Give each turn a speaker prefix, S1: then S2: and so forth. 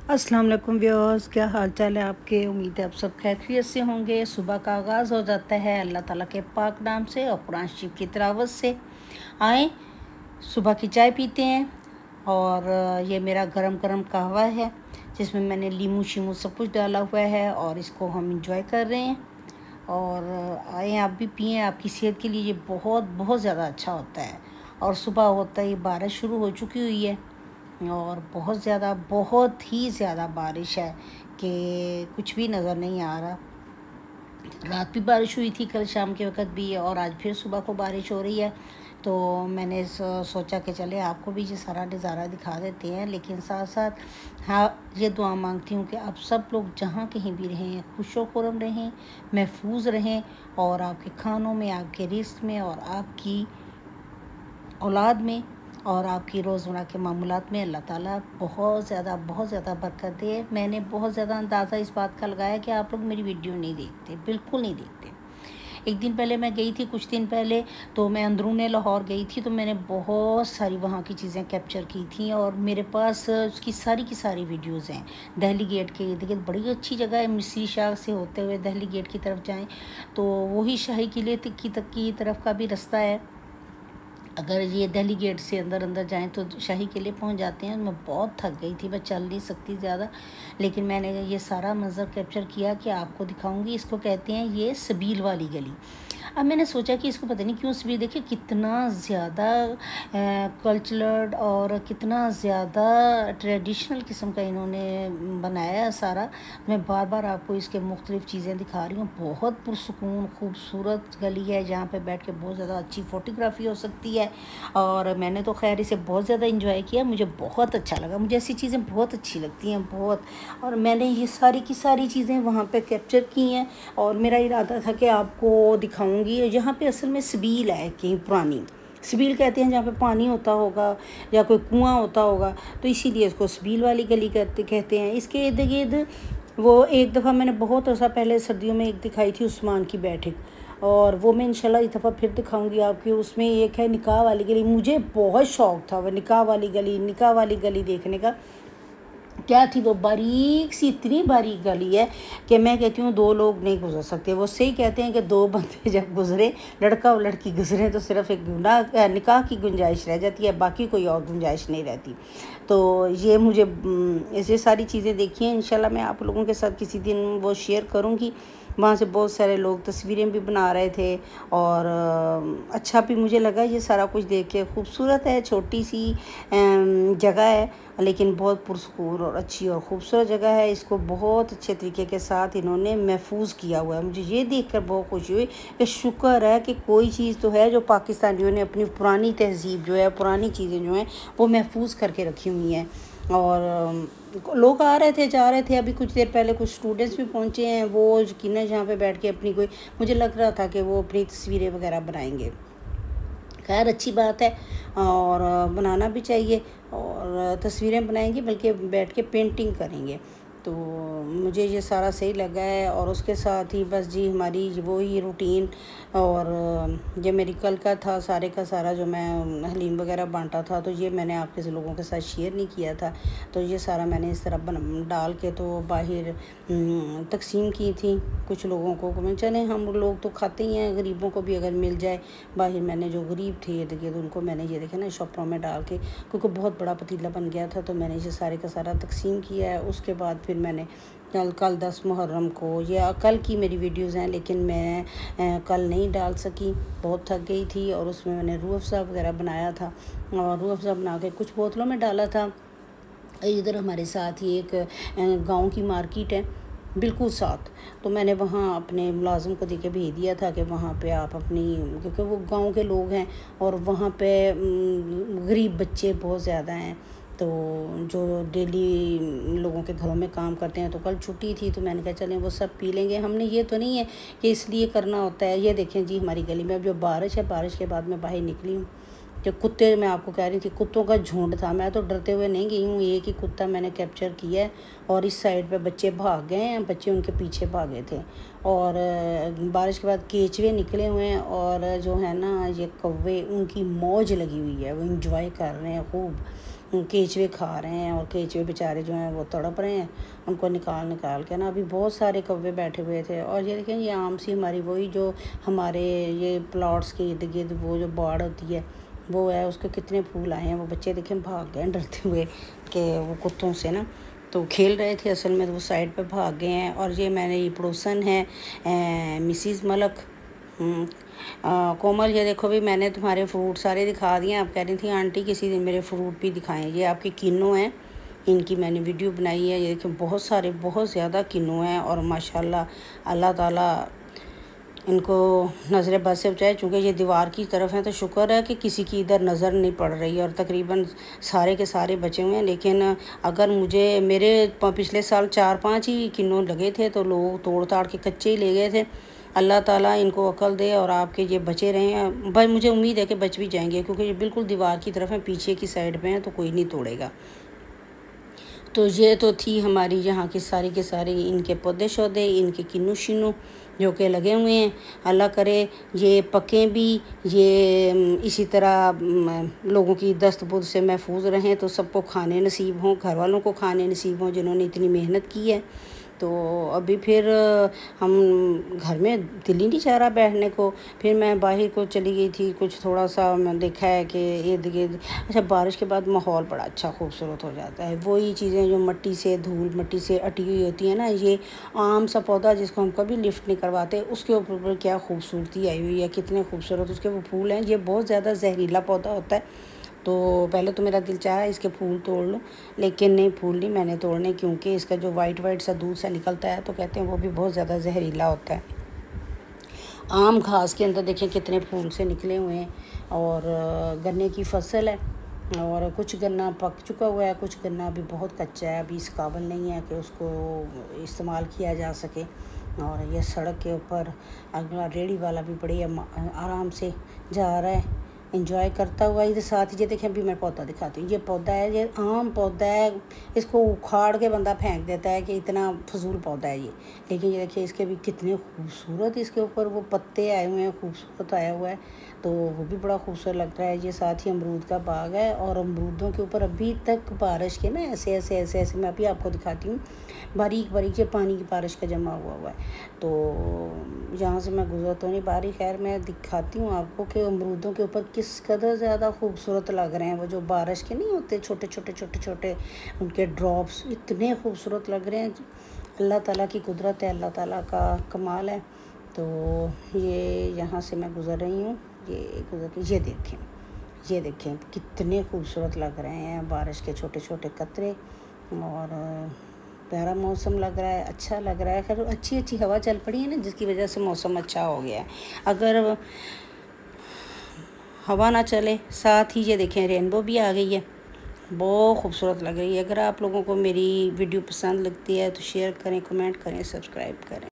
S1: अस्सलाम वालेकुम व्यूअर्स, क्या हाल चाल है आपके। उम्मीद है आप सब खैरियत से होंगे। सुबह का आगाज़ हो जाता है अल्लाह ताला के पाक नाम से और कुरान शरीफ की तिलावत से। आए सुबह की चाय पीते हैं और ये मेरा गरम गरम कहवा है जिसमें मैंने लीमू शीमू सब कुछ डाला हुआ है और इसको हम इंजॉय कर रहे हैं। और आए आप भी पिएँ, आपकी सेहत के लिए ये बहुत बहुत ज़्यादा अच्छा होता है। और सुबह होता ही बारिश शुरू हो चुकी हुई है और बहुत ही ज़्यादा बारिश है कि कुछ भी नज़र नहीं आ रहा। रात भी बारिश हुई थी, कल शाम के वक़्त भी, और आज फिर सुबह को बारिश हो रही है। तो मैंने सोचा कि चले आपको भी ये सारा नज़ारा दिखा देते हैं। लेकिन साथ साथ हाँ, ये दुआ मांगती हूँ कि आप सब लोग जहाँ कहीं भी रहें खुश व खुर्रम रहें, महफूज रहें, और आपके खानों में, आपके रिज़्क़ में, और आपकी औलाद में, और आपकी रोज़मर्रा के मामूलात में अल्लाह ताला बहुत ज़्यादा बरकत दे। मैंने बहुत ज़्यादा अंदाज़ा इस बात का लगाया कि आप लोग मेरी वीडियो नहीं देखते, बिल्कुल नहीं देखते। एक दिन पहले मैं गई थी, कुछ दिन पहले, तो मैं अंदरूने लाहौर गई थी, तो मैंने बहुत सारी वहाँ की चीज़ें कैप्चर की थी और मेरे पास उसकी सारी की सारी वीडियोज़ हैं। दहली गेट के देखिए, बड़ी अच्छी जगह है। मिस्री शाह से होते हुए दहली गेट की तरफ जाएँ तो वही शाही किले की तरफ का भी रास्ता है। अगर ये दहली गेट से अंदर जाएं तो शाही किले पहुंच जाते हैं। मैं बहुत थक गई थी, मैं चल नहीं सकती ज़्यादा, लेकिन मैंने ये सारा मंज़र कैप्चर किया कि आपको दिखाऊंगी। इसको कहते हैं ये सबील वाली गली। अब मैंने सोचा कि इसको पता नहीं क्यों सबील, देखिए कितना ज़्यादा कल्चरल और कितना ज़्यादा ट्रेडिशनल किस्म का इन्होंने बनाया है सारा। मैं बार बार आपको इसके मुख्तलिफ़ चीज़ें दिखा रही हूँ। बहुत पुरसुकून खूबसूरत गली है जहाँ पे बैठ के बहुत ज़्यादा अच्छी फ़ोटोग्राफी हो सकती है। और मैंने तो खैर इसे बहुत ज़्यादा इंजॉय किया, मुझे बहुत अच्छा लगा। मुझे ऐसी चीज़ें बहुत अच्छी लगती हैं, बहुत। और मैंने ये सारी की सारी चीज़ें वहाँ पे कैप्चर की हैं और मेरा इरादा था कि आपको दिखाऊंगी। यहाँ पे असल में सबील है, कहीं पुरानी सबील कहते हैं जहाँ पे पानी होता होगा या कोई कुआं होता होगा, तो इसीलिए इसको सबील वाली गली कहते हैं। इसके इर्द गिर्द वो एक दफ़ा मैंने बहुत अर्सा पहले सर्दियों में एक दिखाई थी उस्मान की बैठक, और वो मैं इंशाल्लाह इस दफ़ा फिर दिखाऊंगी आपकी। उसमें एक है निकाह वाली गली। मुझे बहुत शौक़ था वो निकाह वाली गली देखने का। क्या थी वो, बारीक सी, इतनी बारीक गली है कि मैं कहती हूँ दो लोग नहीं गुजर सकते। वो सही कहते हैं कि दो बंदे जब गुजरे, लड़का और लड़की गुजरे, तो सिर्फ एक निकाह की गुंजाइश रह जाती है, बाकी कोई और गुंजाइश नहीं रहती। तो ये मुझे ऐसे सारी चीज़ें देखी हैं। इंशाल्लाह मैं आप लोगों के साथ किसी दिन वो शेयर करूँगी। वहाँ से बहुत सारे लोग तस्वीरें भी बना रहे थे और अच्छा भी मुझे लगा ये सारा कुछ देख के। खूबसूरत है, छोटी सी जगह है, लेकिन बहुत पुरस्कून और अच्छी और ख़ूबसूरत जगह है। इसको बहुत अच्छे तरीके के साथ इन्होंने महफूज किया हुआ है। मुझे ये देखकर बहुत खुशी हुई कि शुक्र है कि कोई चीज़ तो है जो पाकिस्तानियों ने अपनी पुरानी तहज़ीब जो है, पुरानी चीज़ें जो हैं वो महफूज करके रखी हुई हैं। और लोग आ रहे थे, जा रहे थे। अभी कुछ देर पहले कुछ स्टूडेंट्स भी पहुंचे हैं, वो यकीनन जहाँ पे बैठ के अपनी कोई, मुझे लग रहा था कि वो अपनी तस्वीरें वगैरह बनाएंगे। खैर अच्छी बात है और बनाना भी चाहिए, और तस्वीरें बनाएंगे बल्कि बैठ के पेंटिंग करेंगे। तो मुझे ये सारा सही लगा है। और उसके साथ ही बस जी हमारी वो ही रूटीन, और ये मेरी कल का था सारे का सारा जो मैं हलीम वगैरह बांटा था, तो ये मैंने आपके लोगों के साथ शेयर नहीं किया था। तो ये सारा मैंने इस तरह डाल के तो बाहर तकसीम की थी कुछ लोगों को। मैं चले, हम लोग तो खाते ही हैं, गरीबों को भी अगर मिल जाए। बाहर मैंने जो गरीब थे देखिए, तो उनको मैंने ये देखे ना शॉपरों में डाल के, क्योंकि बहुत बड़ा पतीला बन गया था, तो मैंने ये सारे का सारा तकसीम किया है। उसके बाद फिर मैंने कल 10 मुहर्रम को, या कल की मेरी वीडियोज़ हैं लेकिन मैं कल नहीं डाल सकी, बहुत थक गई थी। और उसमें मैंने रूह अफ़ज़ा वगैरह बनाया था और रूह अफ़ज़ा बना के कुछ बोतलों में डाला था। इधर हमारे साथ ही एक गांव की मार्केट है बिल्कुल साथ, तो मैंने वहाँ अपने मुलाजिम को देके भेज दिया था कि वहाँ पे आप अपनी, क्योंकि वो गांव के लोग हैं और वहाँ पे गरीब बच्चे बहुत ज़्यादा हैं, तो जो डेली लोगों के घरों में काम करते हैं। तो कल छुट्टी थी, तो मैंने कहा चलें वो सब पी लेंगे। हमने ये तो नहीं है कि इसलिए करना होता है। ये देखें जी हमारी गली में अब जो बारिश है, बारिश के बाद मैं बाहर निकली हूँ, जो कुत्ते, मैं आपको कह रही थी कुत्तों का झुंड था। मैं तो डरते हुए नहीं गई हूँ, एक ही कुत्ता मैंने कैप्चर किया है। और इस साइड पे बच्चे भाग गए हैं, बच्चे उनके पीछे भागे थे। और बारिश के बाद केचुए निकले हुए हैं, और जो है ना ये कौवे, उनकी मौज लगी हुई है, वो इंजॉय कर रहे हैं खूब। केचुए खा रहे हैं, और केचुए बेचारे जो हैं वो तड़प रहे हैं, उनको निकाल के ना। अभी बहुत सारे कौवे बैठे हुए थे। और ये देखें, ये आम सी हमारी वही जो हमारे ये प्लॉट्स के इर्द गिर्द वो जो बाड़ होती है वो है, उसके कितने फूल आए हैं। वो बच्चे देखें भाग गए डरते हुए कि वो कुत्तों से ना, तो खेल रहे थे असल में, तो वो साइड पे भाग गए हैं। और ये मैंने ये पड़ोसन है मिसिज़ मलक कोमल, ये देखो भी मैंने तुम्हारे फ्रूट सारे दिखा दिए। आप कह रही थी आंटी किसी दिन मेरे फ्रूट भी दिखाएं। ये आपके किन्नू हैं, इनकी मैंने वीडियो बनाई है। ये देखिए बहुत सारे, बहुत ज़्यादा किन्नू हैं, और माशाल्लाह अल्लाह ताला इनको नज़र बद से बचाए। चूँकि ये दीवार की तरफ है तो शुक्र है कि किसी की इधर नज़र नहीं पड़ रही है, और तकरीबन सारे के सारे बचे हुए हैं। लेकिन अगर मुझे मेरे पिछले साल 4-5 ही किन्नू लगे थे, तो लोग तोड़ ताड़ के कच्चे ही ले गए थे। अल्लाह ताला इनको अकल दे और आपके ये बचे रहे हैं भाई। मुझे उम्मीद है कि बच भी जाएंगे, क्योंकि ये बिल्कुल दीवार की तरफ है, पीछे की साइड पे हैं, तो कोई नहीं तोड़ेगा। तो ये तो थी हमारी यहाँ की सारी के सारे इनके पौधे शौधे, इनके किन्नू शिन्नू जो कि लगे हुए हैं। अल्लाह करे ये पकें भी, ये इसी तरह लोगों की दस्त बुद से महफूज रहें, तो सबको खाने नसीब हों, घर वालों को खाने नसीब हों जिन्होंने इतनी मेहनत की है। तो अभी फिर हम घर में दिल ही नहीं चाह रहा बैठने को। फिर मैं बाहर को चली गई थी, कुछ थोड़ा सा मैं देखा है कि इर्द गिर्द, अच्छा बारिश के बाद माहौल बड़ा अच्छा खूबसूरत हो जाता है। वही चीज़ें जो मट्टी से धूल मट्टी से अटी हुई होती है ना, ये आम सा पौधा जिसको हम कभी लिफ्ट नहीं करवाते, उसके ऊपर क्या खूबसूरती आई हुई है, कितने खूबसूरत उसके वो फूल हैं। ये बहुत ज़्यादा जहरीला पौधा होता है, तो पहले तो मेरा दिल चाहा इसके फूल तोड़ लूँ, लेकिन नहीं, फूल नहीं मैंने तोड़ने, क्योंकि इसका जो वाइट सा दूध सा निकलता है तो कहते हैं वो भी बहुत ज़्यादा जहरीला होता है। आम घास के अंदर देखें कितने फूल से निकले हुए हैं। और गन्ने की फसल है, और कुछ गन्ना पक चुका हुआ है, कुछ गन्ना अभी बहुत कच्चा है, अभी इस काबिल नहीं है कि उसको इस्तेमाल किया जा सके। और ये सड़क के ऊपर अगला रेड़ी वाला भी बड़ी आराम से जा रहा है, इंजॉय करता हुआ। इधर साथ ही ये देखें, अभी मैं पौधा दिखाती हूँ। ये पौधा है, ये आम पौधा है, इसको उखाड़ के बंदा फेंक देता है कि इतना फजूल पौधा है ये। लेकिन ये देखिए इसके भी कितने खूबसूरत इसके ऊपर वो पत्ते आए हुए हैं, खूबसूरत आया हुआ है, तो वो भी बड़ा खूबसूरत लग रहा है। ये साथ ही अमरूद का बाग है, और अमरूदों के ऊपर अभी तक बारिश के ना ऐसे ऐसे ऐसे ऐसे, मैं अभी आपको दिखाती हूँ, बारीक बारीक ये पानी की बारिश का जमा हुआ है। तो यहाँ से मैं गुजर तो नहीं पा रही, खैर मैं दिखाती हूँ आपको कि अमरूदों के ऊपर किस कदर ज़्यादा खूबसूरत लग रहे हैं। वो जो बारिश के नहीं होते छोटे छोटे उनके ड्रॉप्स इतने खूबसूरत लग रहे हैं। अल्लाह ताला की कुदरत है, अल्लाह ताला का कमाल है। तो ये यहाँ से मैं गुज़र रही हूँ, ये देखें कितने खूबसूरत लग रहे हैं बारिश के छोटे छोटे कतरे, और प्यारा मौसम लग रहा है, अच्छा लग रहा है। खैर अच्छी हवा चल पड़ी है ना, जिसकी वजह से मौसम अच्छा हो गया है। अगर हवा ना चले, साथ ही ये देखें रेनबो भी आ गई है, बहुत खूबसूरत लग रही है। अगर आप लोगों को मेरी वीडियो पसंद लगती है तो शेयर करें, कमेंट करें, सब्सक्राइब करें।